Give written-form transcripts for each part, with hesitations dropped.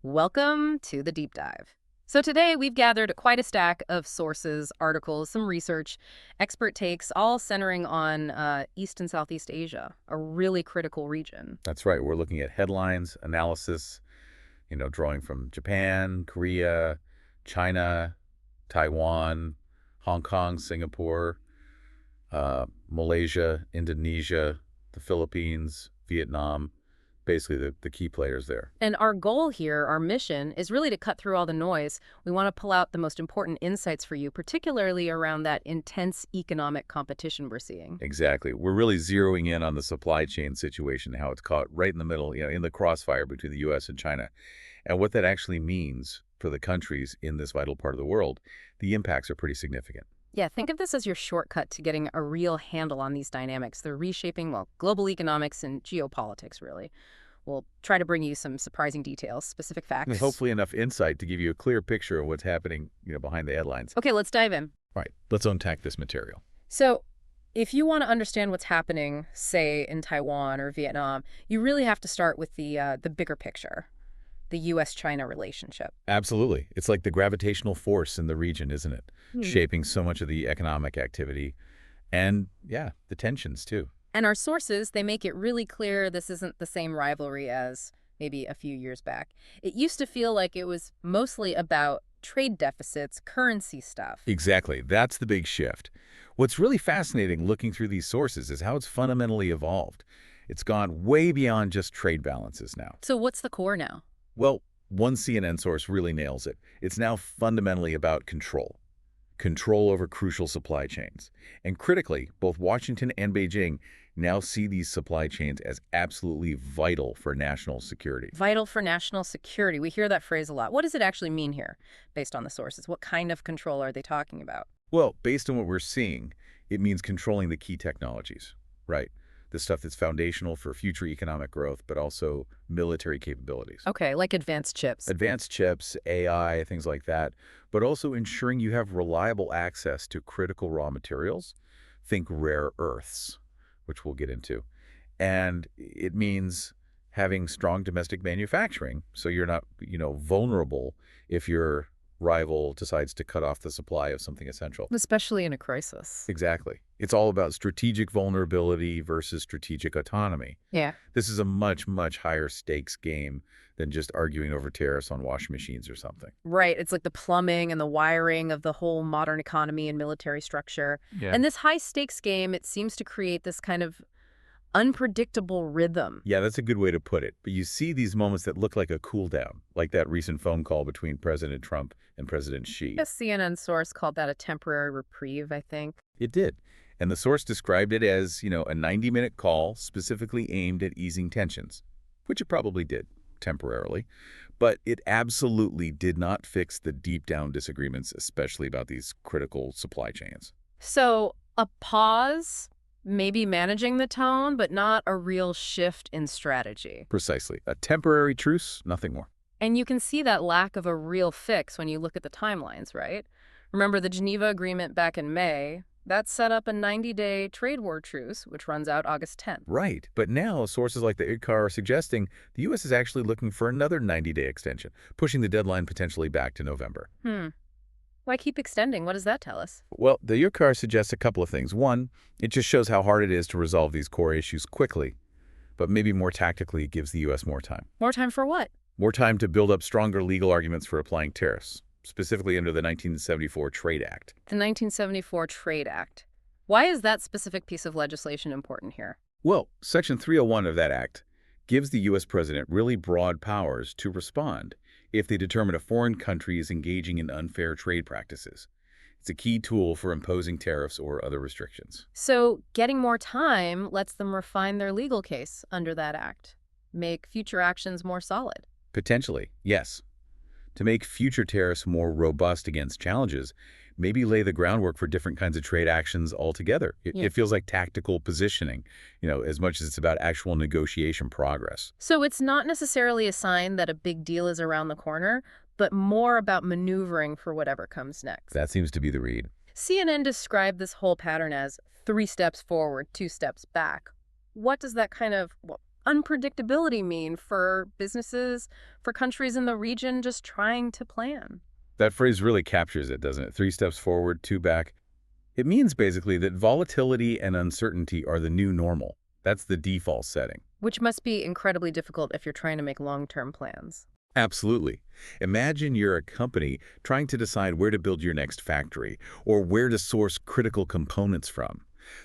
Welcome to the deep dive. So today we've gathered quite a stack of sources, articles, some research, expert takes, all centering on East and Southeast Asia, a really critical region. That's right. We're looking at headlines, analysis, drawing from Japan, Korea, China, Taiwan, Hong Kong, Singapore, Malaysia, Indonesia, the Philippines, Vietnam, basically the key players there. And our goal here, our mission, is really to cut through all the noise. We want to pull out the most important insights for you, particularly around that intense economic competition we're seeing. Exactly. We're really zeroing in on the supply chain situation, how it's caught right in the middle, in the crossfire between the U.S. and China, and what that actually means for the countries in this vital part of the world. The impacts are pretty significant. Yeah, think of this as your shortcut to getting a real handle on these dynamics. They're reshaping, well, global economics and geopolitics, really. We'll try to bring you some surprising details, specific And facts. hopefully enough insight to give you a clear picture of what's happening, behind the headlines. Okay, let's dive in. All right, let's unpack this material. So, if you want to understand what's happening, say, in Taiwan or Vietnam, you really have to start with the bigger picture, the U.S.-China relationship. Absolutely. It's like the gravitational force in the region, isn't it? Hmm. Shaping so much of the economic activity and, yeah, the tensions, too. And our sources, they make it really clear this isn't the same rivalry as maybe a few years back. It used to feel like it was mostly about trade deficits, currency stuff. Exactly. That's the big shift. What's really fascinating looking through these sources is how it's fundamentally evolved. It's gone way beyond just trade balances now. So what's the core now? Well, one CNN source really nails it. It's now fundamentally about control. Control over crucial supply chains. And critically, both Washington and Beijing now see these supply chains as absolutely vital for national security. Vital for national security. We hear that phrase a lot. What does it actually mean here, based on the sources? What kind of control are they talking about? Well, based on what we're seeing, it means controlling the key technologies, right? The stuff that's foundational for future economic growth, but also military capabilities. Okay, like advanced chips. Advanced chips, AI, things like that, but also ensuring you have reliable access to critical raw materials. Think rare earths, which we'll get into. And it means having strong domestic manufacturing, so you're not, vulnerable if your rival decides to cut off the supply of something essential. Especially in a crisis. Exactly. It's all about strategic vulnerability versus strategic autonomy. Yeah. This is a much, much higher stakes game than just arguing over tariffs on washing machines or something. Right. It's like the plumbing and the wiring of the whole modern economy and military structure. Yeah. And this high stakes game, it seems to create this kind of unpredictable rhythm. Yeah, that's a good way to put it. But you see these moments that look like a cool down, like that recent phone call between President Trump and President Xi. A CNN source called that a temporary reprieve, I think. It did. And the source described it as, a 90-minute call specifically aimed at easing tensions, which it probably did, temporarily. But it absolutely did not fix the deep-down disagreements, especially about these critical supply chains. So a pause, maybe managing the tone, but not a real shift in strategy. Precisely. A temporary truce, nothing more. And you can see that lack of a real fix when you look at the timelines, right? Remember the Geneva Agreement back in May? That set up a 90-day trade war truce, which runs out August 10th. Right. But now sources like the IDCAR are suggesting the U.S. is actually looking for another 90-day extension, pushing the deadline potentially back to November. Why keep extending? What does that tell us? Well, the IDCAR suggests a couple of things. One, it just shows how hard it is to resolve these core issues quickly, but maybe more tactically it gives the U.S. more time. More time for what? More time to build up stronger legal arguments for applying tariffs, specifically under the 1974 Trade Act. The 1974 Trade Act. Why is that specific piece of legislation important here? Well, Section 301 of that act gives the U.S. president really broad powers to respond if they determine a foreign country is engaging in unfair trade practices. It's a key tool for imposing tariffs or other restrictions. So getting more time lets them refine their legal case under that act, make future actions more solid. Potentially, yes. To make future tariffs more robust against challenges, maybe lay the groundwork for different kinds of trade actions altogether. It feels like tactical positioning, as much as it's about actual negotiation progress. So it's not necessarily a sign that a big deal is around the corner, but more about maneuvering for whatever comes next. That seems to be the read. CNN described this whole pattern as 3 steps forward, 2 steps back. What does that kind of unpredictability mean for businesses, for countries in the region just trying to plan? That phrase really captures it, doesn't it? 3 steps forward, 2 back. It means basically that volatility and uncertainty are the new normal. That's the default setting. Which must be incredibly difficult if you're trying to make long-term plans. Absolutely. Imagine you're a company trying to decide where to build your next factory or where to source critical components from.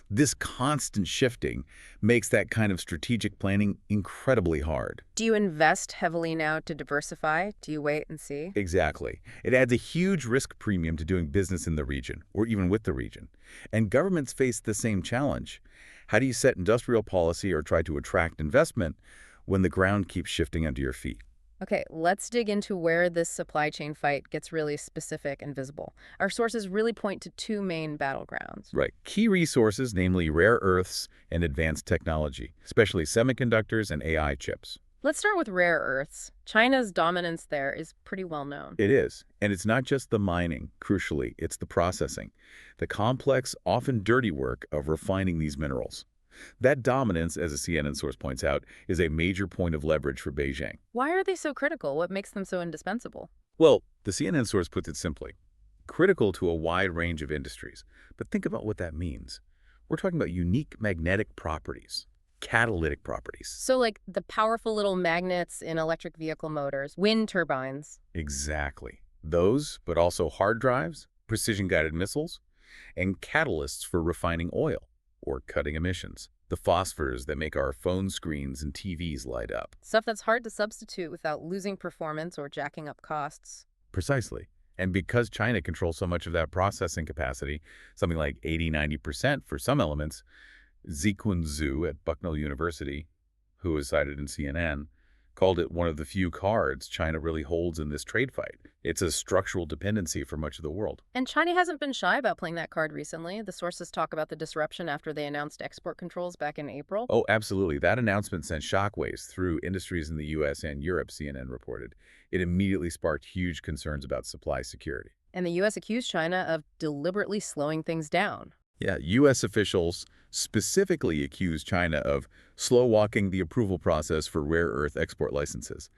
This constant shifting makes that kind of strategic planning incredibly hard. Do you invest heavily now to diversify? Do you wait and see? Exactly. It adds a huge risk premium to doing business in the region, or even with the region. And governments face the same challenge. How do you set industrial policy or try to attract investment when the ground keeps shifting under your feet? Okay, let's dig into where this supply chain fight gets really specific and visible. Our sources really point to two main battlegrounds. Right. Key resources, namely rare earths and advanced technology, especially semiconductors and AI chips. Let's start with rare earths. China's dominance there is pretty well known. It is. And it's not just the mining, crucially, it's the processing. The complex, often dirty work of refining these minerals. That dominance, as a CNN source points out, is a major point of leverage for Beijing. Why are they so critical? What makes them so indispensable? Well, the CNN source puts it simply. Critical to a wide range of industries. But think about what that means. We're talking about unique magnetic properties, catalytic properties. So like the powerful little magnets in electric vehicle motors, wind turbines. Exactly. Those, but also hard drives, precision-guided missiles, and catalysts for refining oil or cutting emissions. The phosphors that make our phone screens and TVs light up. Stuff that's hard to substitute without losing performance or jacking up costs. Precisely. And because China controls so much of that processing capacity, something like 80–90% for some elements, Zikun Zhu at Bucknell University, who was cited in CNN, called it one of the few cards China really holds in this trade fight. It's a structural dependency for much of the world. And China hasn't been shy about playing that card recently. The sources talk about the disruption after they announced export controls back in April. Oh, absolutely. That announcement sent shockwaves through industries in the U.S. and Europe, CNN reported. It immediately sparked huge concerns about supply security. And the U.S. accused China of deliberately slowing things down. Yeah, U.S. officials specifically accused China of slow-walking the approval process for rare earth export licenses,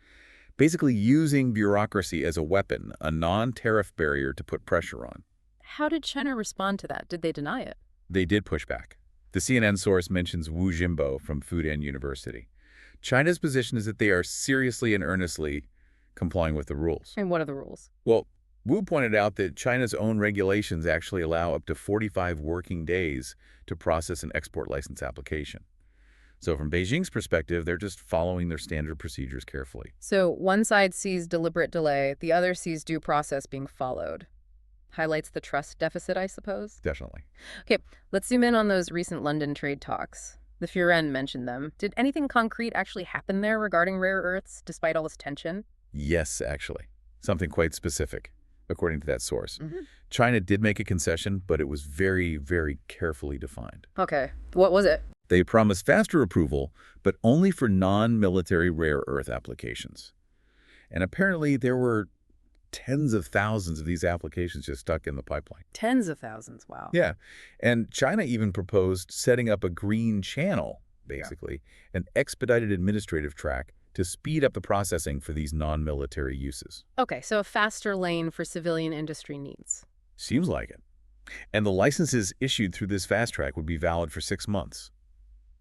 basically using bureaucracy as a weapon, a non-tariff barrier to put pressure on. How did China respond to that? Did they deny it? They did push back. The CNN source mentions Wu Jimbo from Fudan University. China's position is that they are seriously and earnestly complying with the rules. And what are the rules? Well, Wu pointed out that China's own regulations actually allow up to 45 working days to process an export license application. So from Beijing's perspective, they're just following their standard procedures carefully. So one side sees deliberate delay, the other sees due process being followed. Highlights the trust deficit, I suppose? Definitely. Okay, let's zoom in on those recent London trade talks. The Furen mentioned them. Did anything concrete actually happen there regarding rare earths, despite all this tension? Yes, actually. Something quite specific, according to that source. China did make a concession, but it was very, very carefully defined. Okay, what was it? They promised faster approval, but only for non-military rare earth applications. And apparently there were tens of thousands of these applications just stuck in the pipeline. Tens of thousands, wow. Yeah, and China even proposed setting up a green channel, basically, an expedited administrative track to speed up the processing for these non-military uses. Okay, so a faster lane for civilian industry needs. Seems like it. And the licenses issued through this fast track would be valid for 6 months.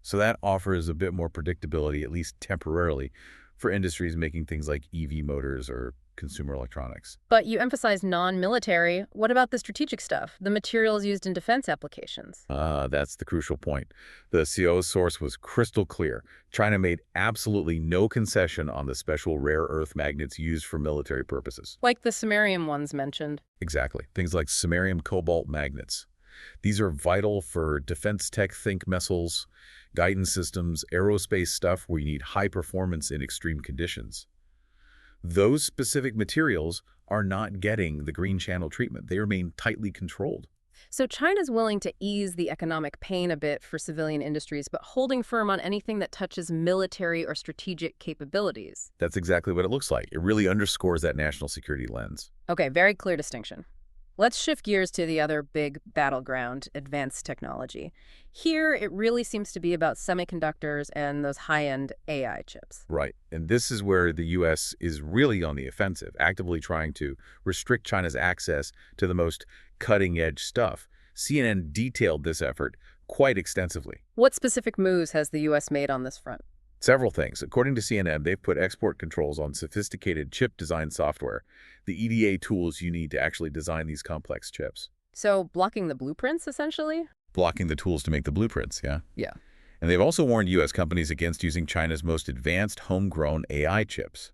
So that offers a bit more predictability, at least temporarily, for industries making things like EV motors or consumer electronics. But you emphasize non-military. What about the strategic stuff, the materials used in defense applications? That's the crucial point. The CO source was crystal clear. China made absolutely no concession on the special rare earth magnets used for military purposes. Like the samarium ones mentioned. Exactly. Things like samarium cobalt magnets. These are vital for defense tech, think missiles, guidance systems, aerospace stuff where you need high performance in extreme conditions. Those specific materials are not getting the green channel treatment. They remain tightly controlled. So China's willing to ease the economic pain a bit for civilian industries, but holding firm on anything that touches military or strategic capabilities. That's exactly what it looks like. It really underscores that national security lens. Okay, very clear distinction. Let's shift gears to the other big battleground, advanced technology. Here, it really seems to be about semiconductors and those high-end AI chips. Right. And this is where the U.S. is really on the offensive, actively trying to restrict China's access to the most cutting-edge stuff. CNN detailed this effort quite extensively. What specific moves has the U.S. made on this front? Several things. According to CNN, they've put export controls on sophisticated chip design software, the EDA tools you need to actually design these complex chips. So, blocking the blueprints, essentially? Blocking the tools to make the blueprints, yeah? Yeah. And they've also warned U.S. companies against using China's most advanced homegrown AI chips,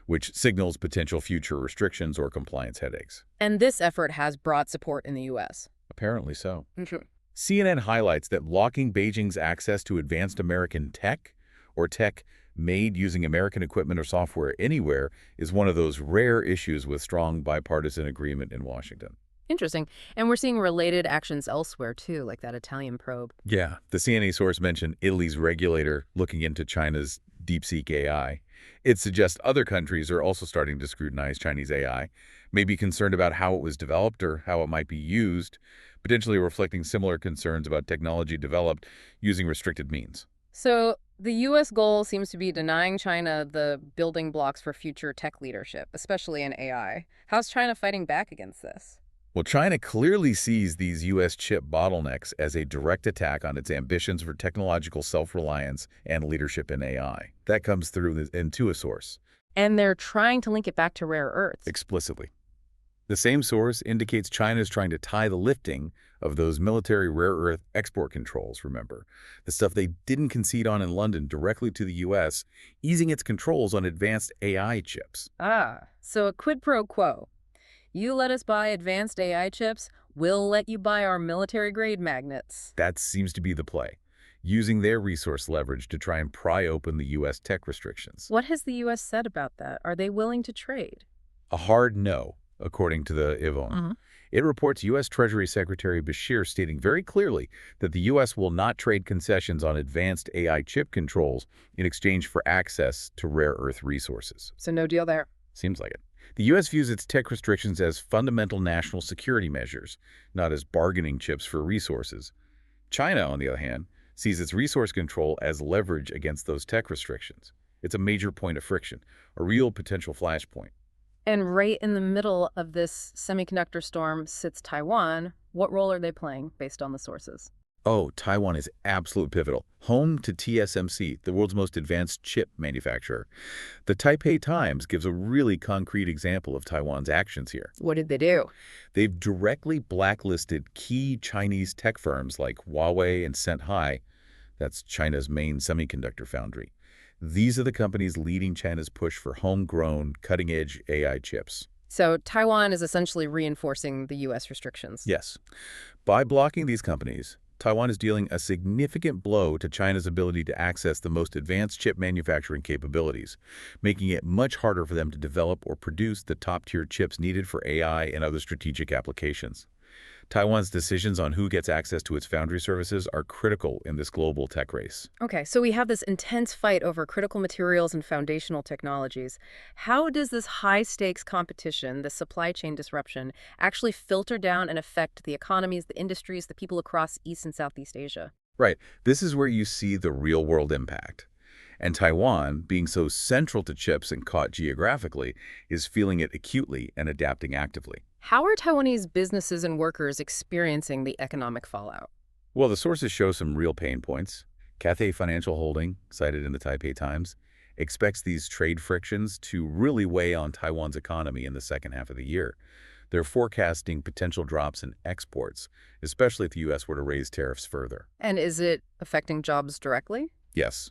which signals potential future restrictions or compliance headaches. And this effort has broad support in the U.S. Apparently so. Sure. CNN highlights that blocking Beijing's access to advanced American tech, or tech made using American equipment or software anywhere, is one of those rare issues with strong bipartisan agreement in Washington. Interesting. And we're seeing related actions elsewhere, too, like that Italian probe. Yeah, the CNN source mentioned Italy's regulator looking into China's DeepSeek AI. It suggests other countries are also starting to scrutinize Chinese AI, maybe concerned about how it was developed or how it might be used, potentially reflecting similar concerns about technology developed using restricted means. So the U.S. goal seems to be denying China the building blocks for future tech leadership, especially in AI. How's China fighting back against this? Well, China clearly sees these U.S. chip bottlenecks as a direct attack on its ambitions for technological self-reliance and leadership in AI. That comes through into a source. And they're trying to link it back to rare earths. Explicitly. The same source indicates China is trying to tie the lifting of those military rare earth export controls, remember, the stuff they didn't concede on in London directly to the U.S., easing its controls on advanced AI chips. So a quid pro quo. You let us buy advanced AI chips, we'll let you buy our military-grade magnets. That seems to be the play, using their resource leverage to try and pry open the U.S. tech restrictions. What has the U.S. said about that? Are they willing to trade? A hard no, according to the Yvonne. It reports U.S. Treasury Secretary Bashir stating very clearly that the U.S. will not trade concessions on advanced AI chip controls in exchange for access to rare earth resources. So no deal there. Seems like it. The U.S. views its tech restrictions as fundamental national security measures, not as bargaining chips for resources. China, on the other hand, sees its resource control as leverage against those tech restrictions. It's a major point of friction, a real potential flashpoint. And right in the middle of this semiconductor storm sits Taiwan. What role are they playing based on the sources? Oh, Taiwan is absolute pivotal. Home to TSMC, the world's most advanced chip manufacturer. The Taipei Times gives a really concrete example of Taiwan's actions here. What did they do? They've directly blacklisted key Chinese tech firms like Huawei and Senhai. That's China's main semiconductor foundry. These are the companies leading China's push for homegrown, cutting-edge AI chips. So Taiwan is essentially reinforcing the U.S. restrictions. Yes. By blocking these companies, Taiwan is dealing a significant blow to China's ability to access the most advanced chip manufacturing capabilities, making it much harder for them to develop or produce the top-tier chips needed for AI and other strategic applications. Taiwan's decisions on who gets access to its foundry services are critical in this global tech race. Okay, so we have this intense fight over critical materials and foundational technologies. How does this high-stakes competition, the supply chain disruption, actually filter down and affect the economies, the industries, the people across East and Southeast Asia? Right. This is where you see the real-world impact. And Taiwan, being so central to chips and caught geographically, is feeling it acutely and adapting actively. How are Taiwanese businesses and workers experiencing the economic fallout? Well, the sources show some real pain points. Cathay Financial Holding, cited in the Taipei Times, expects these trade frictions to really weigh on Taiwan's economy in the second half of the year. They're forecasting potential drops in exports, especially if the U.S. were to raise tariffs further. And is it affecting jobs directly? Yes.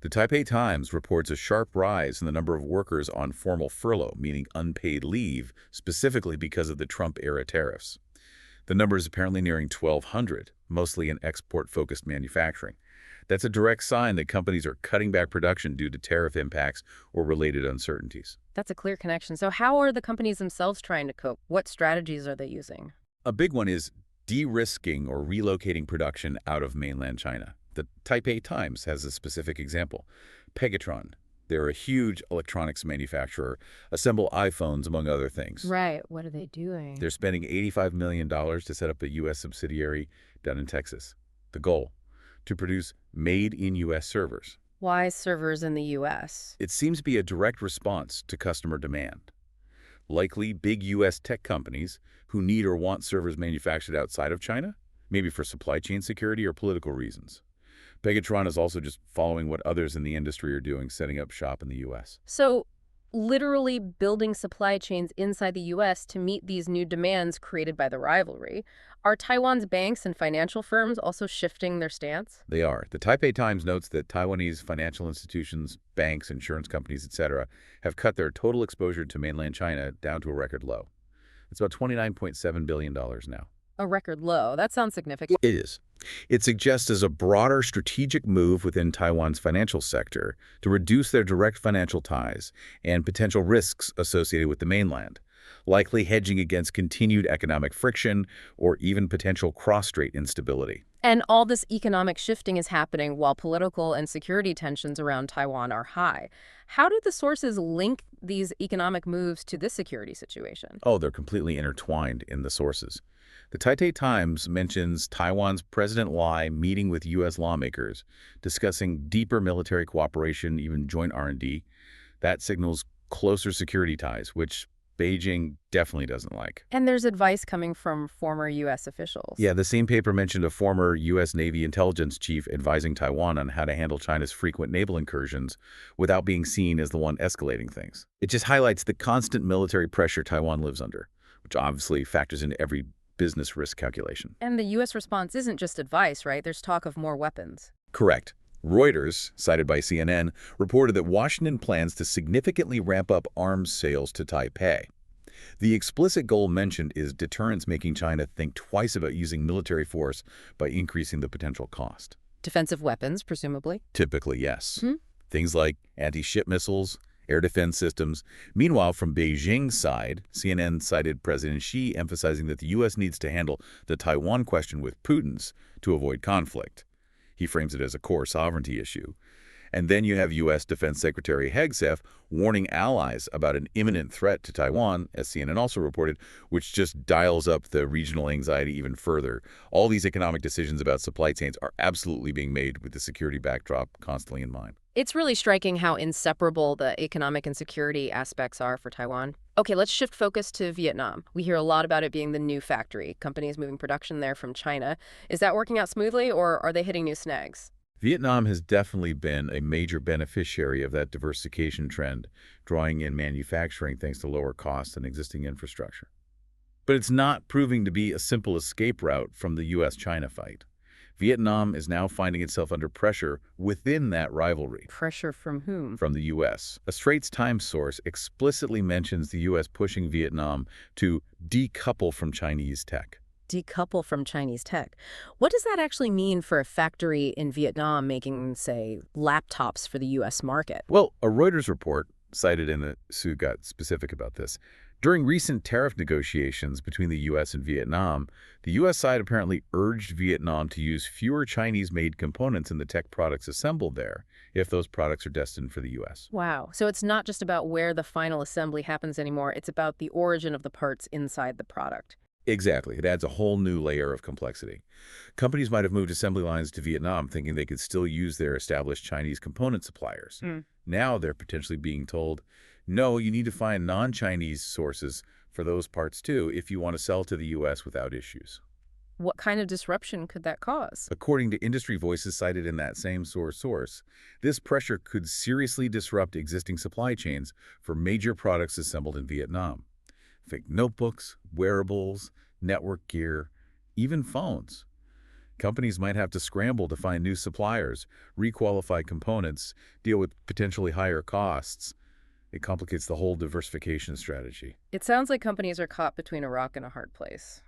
The Taipei Times reports a sharp rise in the number of workers on formal furlough, meaning unpaid leave, specifically because of the Trump-era tariffs. The number is apparently nearing 1,200, mostly in export-focused manufacturing. That's a direct sign that companies are cutting back production due to tariff impacts or related uncertainties. That's a clear connection. So how are the companies themselves trying to cope? What strategies are they using? A big one is de-risking or relocating production out of mainland China. The Taipei Times has a specific example. Pegatron, They're a huge electronics manufacturer, assemble iPhones, among other things. Right. What are they doing? They're spending $85 million to set up a U.S. subsidiary down in Texas. The goal? To produce made-in-U.S. servers. Why servers in the U.S.? It seems to be a direct response to customer demand. Likely big U.S. tech companies who need or want servers manufactured outside of China, maybe for supply chain security or political reasons. Pegatron is also just following what others in the industry are doing, setting up shop in the U.S. So, literally building supply chains inside the U.S. to meet these new demands created by the rivalry. Are Taiwan's banks and financial firms also shifting their stance? They are. The Taipei Times notes that Taiwanese financial institutions, banks, insurance companies, etc., have cut their total exposure to mainland China down to a record low. It's about $29.7 billion now. A record low. That sounds significant. It is. It suggests as a broader strategic move within Taiwan's financial sector to reduce their direct financial ties and potential risks associated with the mainland, likely hedging against continued economic friction or even potential cross-strait instability. And all this economic shifting is happening while political and security tensions around Taiwan are high. How do the sources link these economic moves to this security situation? Oh, they're completely intertwined in the sources. The Taipei Times mentions Taiwan's President Lai meeting with U.S. lawmakers, discussing deeper military cooperation, even joint R&D. That signals closer security ties, which Beijing definitely doesn't like. And there's advice coming from former U.S. officials. Yeah, the same paper mentioned a former U.S. Navy intelligence chief advising Taiwan on how to handle China's frequent naval incursions without being seen as the one escalating things. It just highlights the constant military pressure Taiwan lives under, which obviously factors into every business risk calculation. And the U.S. response isn't just advice, right? There's talk of more weapons. Correct. Reuters, cited by CNN, reported that Washington plans to significantly ramp up arms sales to Taipei. The explicit goal mentioned is deterrence, making China think twice about using military force by increasing the potential cost. Defensive weapons, presumably. Typically, yes. Hmm? Things like anti-ship missiles, air defense systems. Meanwhile, from Beijing's side, CNN cited President Xi emphasizing that the U.S. needs to handle the Taiwan question with prudence to avoid conflict. He frames it as a core sovereignty issue. And then you have U.S. Defense Secretary Hegseth warning allies about an imminent threat to Taiwan, as CNN also reported, which just dials up the regional anxiety even further. All these economic decisions about supply chains are absolutely being made with the security backdrop constantly in mind. It's really striking how inseparable the economic and security aspects are for Taiwan. Okay, let's shift focus to Vietnam. We hear a lot about it being the new factory, companies moving production there from China. Is that working out smoothly, or are they hitting new snags? Vietnam has definitely been a major beneficiary of that diversification trend, drawing in manufacturing thanks to lower costs and existing infrastructure. But it's not proving to be a simple escape route from the U.S.-China fight. Vietnam is now finding itself under pressure within that rivalry. Pressure from whom? From the U.S. A Straits Times source explicitly mentions the U.S. pushing Vietnam to decouple from Chinese tech. Decouple from Chinese tech. What does that actually mean for a factory in Vietnam making, say, laptops for the U.S. market? Well, a Reuters report cited in the Sue got specific about this. During recent tariff negotiations between the U.S. and Vietnam, the U.S. side apparently urged Vietnam to use fewer Chinese-made components in the tech products assembled there if those products are destined for the U.S. Wow. So it's not just about where the final assembly happens anymore. It's about the origin of the parts inside the product. Exactly. It adds a whole new layer of complexity. Companies might have moved assembly lines to Vietnam thinking they could still use their established Chinese component suppliers. Now they're potentially being told, no, you need to find non-Chinese sources for those parts too if you want to sell to the U.S. without issues. What kind of disruption could that cause? According to industry voices cited in that same source, this pressure could seriously disrupt existing supply chains for major products assembled in Vietnam. Think notebooks, wearables, network gear, even phones. Companies might have to scramble to find new suppliers, requalify components, deal with potentially higher costs. It complicates the whole diversification strategy. It sounds like companies are caught between a rock and a hard place.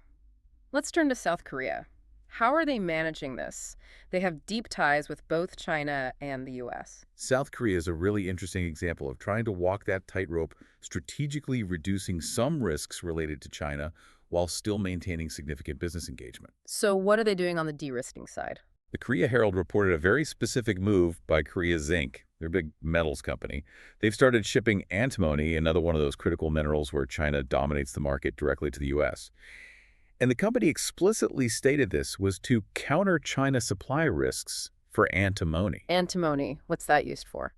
Let's turn to South Korea. How are they managing this? They have deep ties with both China and the U.S. South Korea is a really interesting example of trying to walk that tightrope, strategically reducing some risks related to China while still maintaining significant business engagement. So what are they doing on the de-risking side? The Korea Herald reported a very specific move by Korea Zinc, their big metals company. They've started shipping antimony, another one of those critical minerals where China dominates the market, directly to the U.S. And the company explicitly stated this was to counter China supply risks for antimony. Antimony, what's that used for?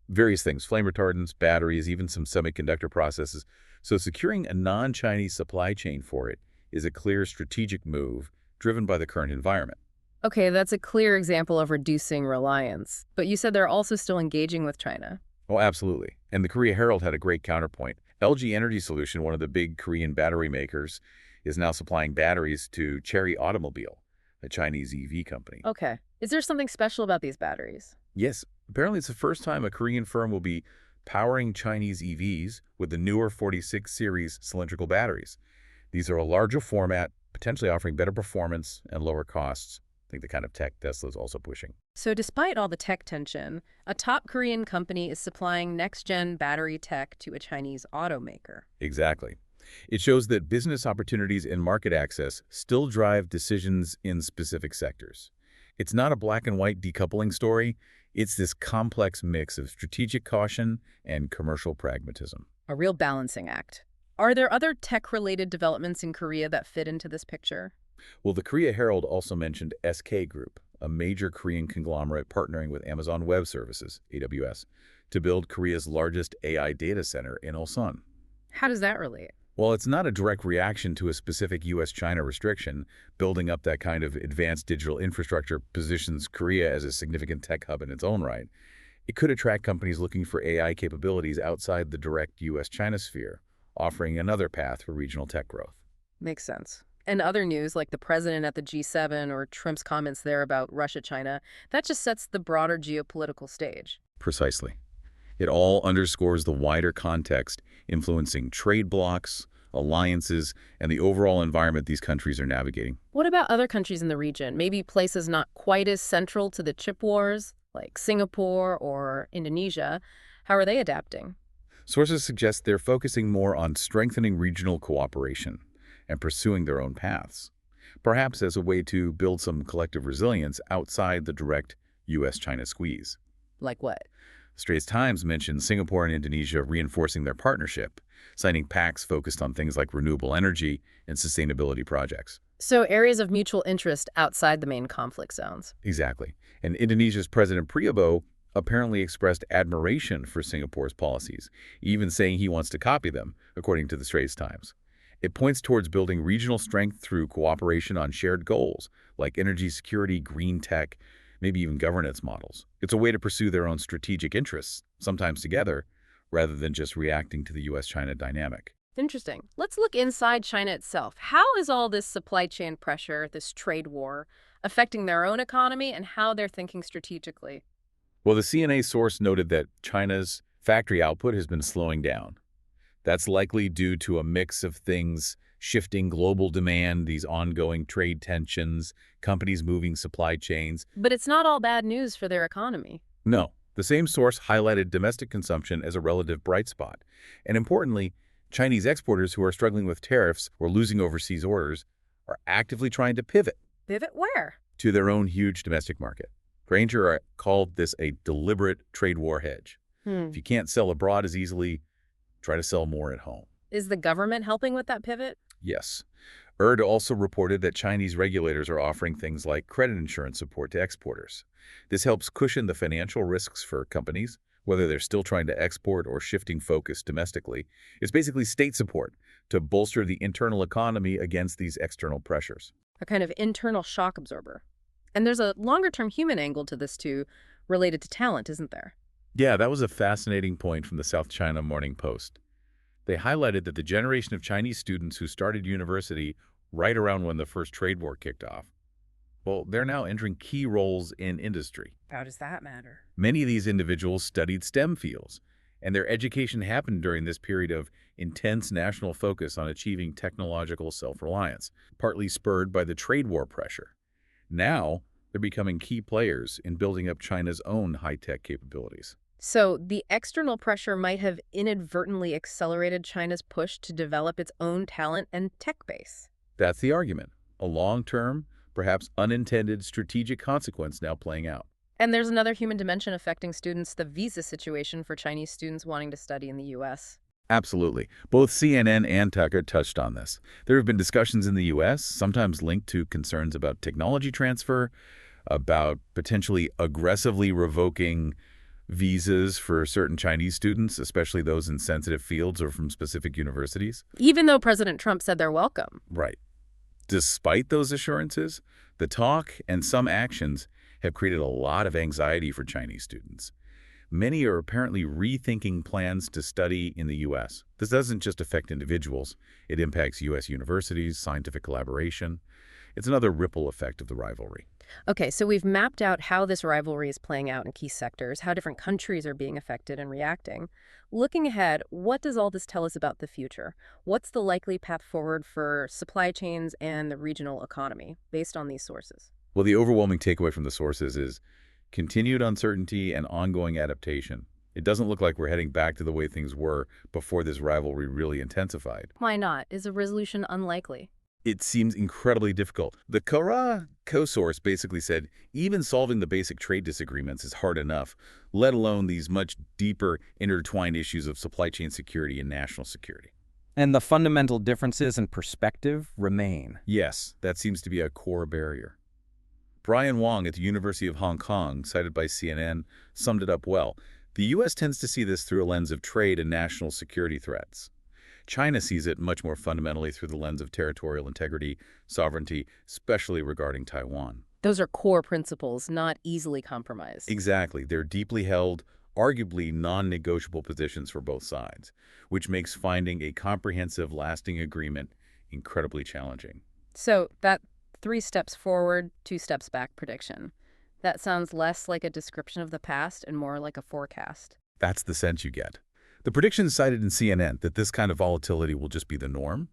Various things, flame retardants, batteries, even some semiconductor processes. So securing a non-Chinese supply chain for it is a clear strategic move driven by the current environment. Okay, that's a clear example of reducing reliance. But you said they're also still engaging with China. Oh, absolutely. And the Korea Herald had a great counterpoint. LG Energy Solution, one of the big Korean battery makers, is now supplying batteries to Chery Automobile, a Chinese EV company. Okay. Is there something special about these batteries? Yes, apparently it's the first time a Korean firm will be powering Chinese EVs with the newer 46 series cylindrical batteries. These are a larger format, potentially offering better performance and lower costs. I think the kind of tech Tesla's also pushing. So despite all the tech tension, a top Korean company is supplying next-gen battery tech to a Chinese automaker. Exactly. It shows that business opportunities and market access still drive decisions in specific sectors. It's not a black and white decoupling story. It's this complex mix of strategic caution and commercial pragmatism. A real balancing act. Are there other tech-related developments in Korea that fit into this picture? Well, the Korea Herald also mentioned SK Group, a major Korean conglomerate partnering with Amazon Web Services, AWS, to build Korea's largest AI data center in Ulsan. How does that relate? While it's not a direct reaction to a specific U.S.-China restriction, building up that kind of advanced digital infrastructure positions Korea as a significant tech hub in its own right. It could attract companies looking for AI capabilities outside the direct U.S.-China sphere, offering another path for regional tech growth. Makes sense. And other news, like the president at the G7 or Trump's comments there about Russia-China, that just sets the broader geopolitical stage. Precisely. It all underscores the wider context influencing trade blocs, alliances, and the overall environment these countries are navigating. What about other countries in the region? Maybe places not quite as central to the chip wars, like Singapore or Indonesia. How are they adapting? Sources suggest they're focusing more on strengthening regional cooperation and pursuing their own paths, perhaps as a way to build some collective resilience outside the direct U.S.-China squeeze. Like what? Straits Times mentioned Singapore and Indonesia reinforcing their partnership, signing pacts focused on things like renewable energy and sustainability projects. So areas of mutual interest outside the main conflict zones. Exactly. And Indonesia's President Priyobo apparently expressed admiration for Singapore's policies, even saying he wants to copy them, according to the Straits Times. It points towards building regional strength through cooperation on shared goals, like energy security, green tech, maybe even governance models. It's a way to pursue their own strategic interests, sometimes together, rather than just reacting to the U.S.-China dynamic. Interesting. Let's look inside China itself. How is all this supply chain pressure, this trade war, affecting their own economy and how they're thinking strategically? Well, the CNA source noted that China's factory output has been slowing down. That's likely due to a mix of things: shifting global demand, these ongoing trade tensions, companies moving supply chains. But it's not all bad news for their economy. No, the same source highlighted domestic consumption as a relative bright spot. And importantly, Chinese exporters who are struggling with tariffs or losing overseas orders are actively trying to pivot Pivot where? to their own huge domestic market. Granger called this a deliberate trade war hedge. If you can't sell abroad as easily, try to sell more at home. Is the government helping with that pivot? Yes. Also reported that Chinese regulators are offering things like credit insurance support to exporters. This helps cushion the financial risks for companies, whether they're still trying to export or shifting focus domestically. It's basically state support to bolster the internal economy against these external pressures. A kind of internal shock absorber. And there's a longer-term human angle to this too, related to talent, isn't there? Yeah, that was a fascinating point from the South China Morning Post. They highlighted that the generation of Chinese students who started university right around when the first trade war kicked off, well, they're now entering key roles in industry. How does that matter? Many of these individuals studied STEM fields, and their education happened during this period of intense national focus on achieving technological self-reliance, partly spurred by the trade war pressure. Now, they're becoming key players in building up China's own high-tech capabilities. So the external pressure might have inadvertently accelerated China's push to develop its own talent and tech base. That's the argument. A long-term, perhaps unintended strategic consequence now playing out. And there's another human dimension affecting students, the visa situation for Chinese students wanting to study in the U.S. Absolutely. Both CNN and Tucker touched on this. There have been discussions in the U.S., sometimes linked to concerns about technology transfer, about potentially aggressively revoking visas for certain Chinese students, especially those in sensitive fields or from specific universities. Even though President Trump said they're welcome. Right. Despite those assurances, the talk and some actions have created a lot of anxiety for Chinese students. Many are apparently rethinking plans to study in the U.S. This doesn't just affect individuals. It impacts U.S. universities, scientific collaboration. It's another ripple effect of the rivalry. Okay, so we've mapped out how this rivalry is playing out in key sectors, how different countries are being affected and reacting. Looking ahead, what does all this tell us about the future? What's the likely path forward for supply chains and the regional economy based on these sources? Well, the overwhelming takeaway from the sources is continued uncertainty and ongoing adaptation. It doesn't look like we're heading back to the way things were before this rivalry really intensified. Why not? Is a resolution unlikely? It seems incredibly difficult. The Kara co-source basically said even solving the basic trade disagreements is hard enough, let alone these much deeper intertwined issues of supply chain security and national security. And the fundamental differences in perspective remain. Yes, that seems to be a core barrier. Brian Wong at the University of Hong Kong, cited by CNN, summed it up well. The U.S. tends to see this through a lens of trade and national security threats. China sees it much more fundamentally through the lens of territorial integrity, sovereignty, especially regarding Taiwan. Those are core principles, not easily compromised. Exactly. They're deeply held, arguably non-negotiable positions for both sides, which makes finding a comprehensive, lasting agreement incredibly challenging. So that 3 steps forward, 2 steps back prediction. That sounds less like a description of the past and more like a forecast. That's the sense you get. The predictions cited in CNN that this kind of volatility will just be the norm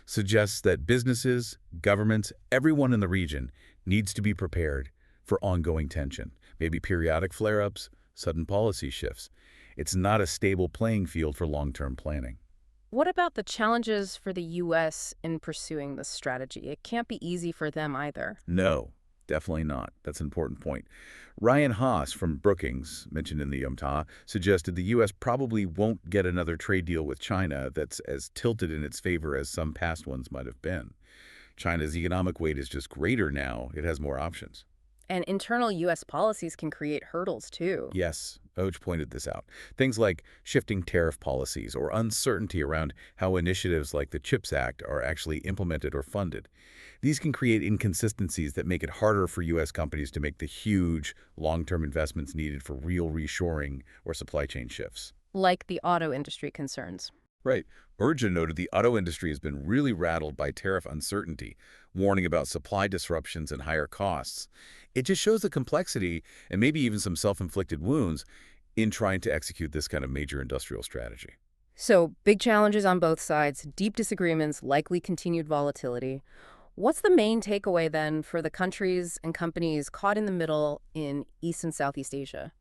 suggests that businesses, governments, everyone in the region needs to be prepared for ongoing tension, maybe periodic flare-ups, sudden policy shifts. It's not a stable playing field for long-term planning. What about the challenges for the U.S. in pursuing this strategy? It can't be easy for them either. No, definitely not. That's an important point. Ryan Haas from Brookings, mentioned in the Yomt'a, suggested the U.S. probably won't get another trade deal with China that's as tilted in its favor as some past ones might have been. China's economic weight is just greater now. It has more options. And internal U.S. policies can create hurdles, too. Yes, Oj pointed this out. Things like shifting tariff policies or uncertainty around how initiatives like the CHIPS Act are actually implemented or funded. These can create inconsistencies that make it harder for U.S. companies to make the huge, long-term investments needed for real reshoring or supply chain shifts. Like the auto industry concerns. Right. Urja noted the auto industry has been really rattled by tariff uncertainty, warning about supply disruptions and higher costs. It just shows the complexity and maybe even some self-inflicted wounds in trying to execute this kind of major industrial strategy. So, big challenges on both sides, deep disagreements, likely continued volatility. What's the main takeaway, then, for the countries and companies caught in the middle in East and Southeast Asia?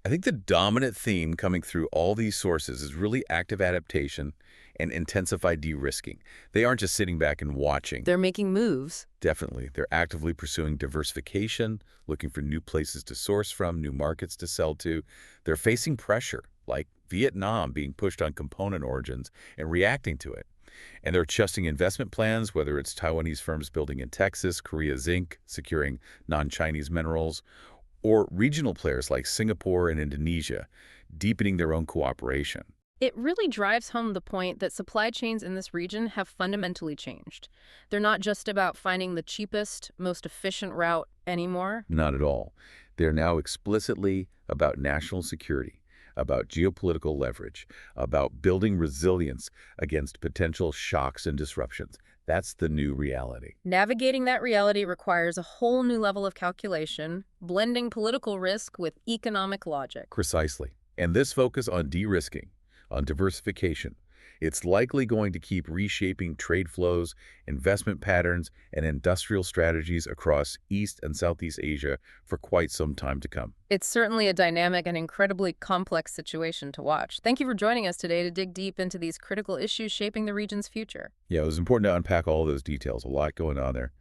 I think the dominant theme coming through all these sources is really active adaptation and intensified de-risking. They aren't just sitting back and watching. They're making moves. Definitely. They're actively pursuing diversification, looking for new places to source from, new markets to sell to. They're facing pressure, like Vietnam being pushed on component origins and reacting to it. And they're adjusting investment plans, whether it's Taiwanese firms building in Texas, Korea Zinc, securing non-Chinese minerals, or regional players like Singapore and Indonesia, deepening their own cooperation. It really drives home the point that supply chains in this region have fundamentally changed. They're not just about finding the cheapest, most efficient route anymore. Not at all. They're now explicitly about national security, about geopolitical leverage, about building resilience against potential shocks and disruptions. That's the new reality. Navigating that reality requires a whole new level of calculation, blending political risk with economic logic. Precisely. And this focus on de-risking, on diversification, it's likely going to keep reshaping trade flows, investment patterns, and industrial strategies across East and Southeast Asia for quite some time to come. It's certainly a dynamic and incredibly complex situation to watch. Thank you for joining us today to dig deep into these critical issues shaping the region's future. Yeah, it was important to unpack all those details. A lot going on there.